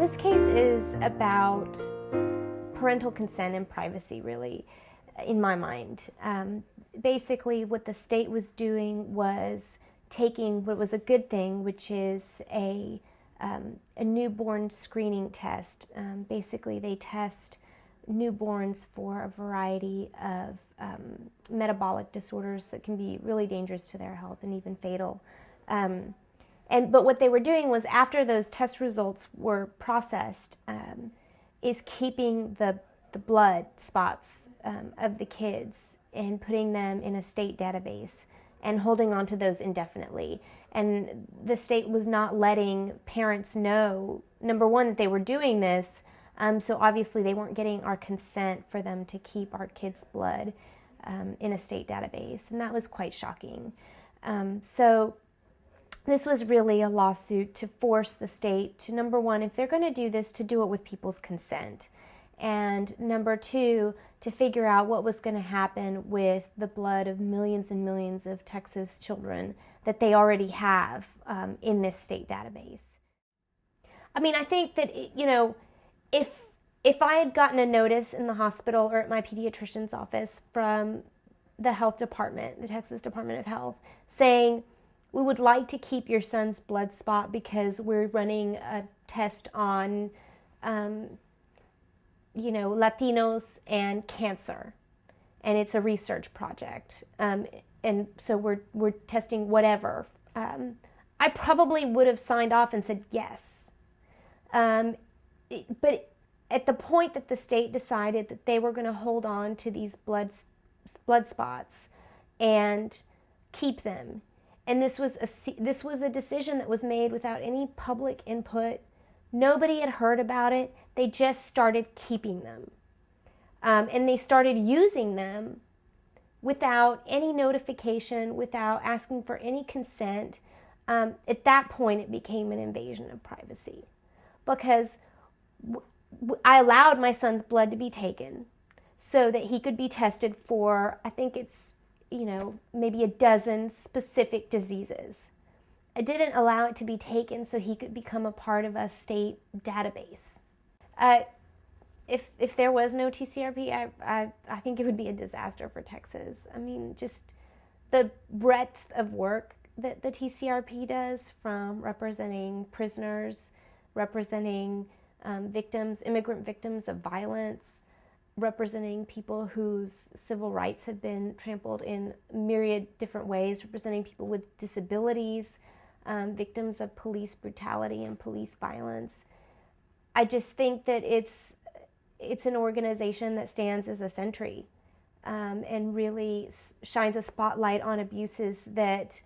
This case is about parental consent and privacy, really, in my mind. Basically, what the state was doing was taking what was a good thing, which is a newborn screening test. Basically, they test newborns for a variety of metabolic disorders that can be really dangerous to their health and even fatal. But what they were doing was, after those test results were processed, is keeping the blood spots of the kids and putting them in a state database and holding on to those indefinitely. And the state was not letting parents know, number one, that they were doing this, so obviously they weren't getting our consent for them to keep our kids' blood in a state database, and that was quite shocking. So this was really a lawsuit to force the state to, number one, if they're going to do this, to do it with people's consent. And number two, to figure out what was going to happen with the blood of millions and millions of Texas children that they already have in this state database. I mean, I think that, if I had gotten a notice in the hospital or at my pediatrician's office from the health department, the Texas Department of Health, saying, we would like to keep your son's blood spot because we're running a test on Latinos and cancer, and it's a research project, and so we're testing whatever. I probably would have signed off and said yes, but at the point that the state decided that they were going to hold on to these blood spots and keep them, and this was a decision that was made without any public input. Nobody had heard about it. They just started keeping them. And they started using them without any notification, without asking for any consent. At that point, it became an invasion of privacy, because I allowed my son's blood to be taken so that he could be tested for, I think it's, maybe a dozen specific diseases. I didn't allow it to be taken so he could become a part of a state database. If there was no TCRP, I think it would be a disaster for Texas. I mean, just the breadth of work that the TCRP does, from representing prisoners, representing victims, immigrant victims of violence, representing people whose civil rights have been trampled in myriad different ways, representing people with disabilities, victims of police brutality and police violence. I just think that it's an organization that stands as a sentry and really shines a spotlight on abuses that,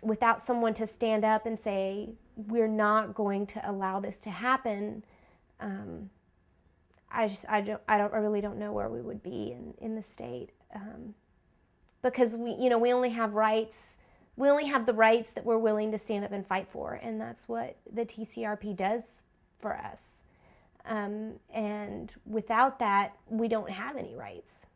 without someone to stand up and say, we're not going to allow this to happen, I really don't know where we would be in the state, because we only have rights. We only have the rights that we're willing to stand up and fight for, and that's what the TCRP does for us. And without that, we don't have any rights.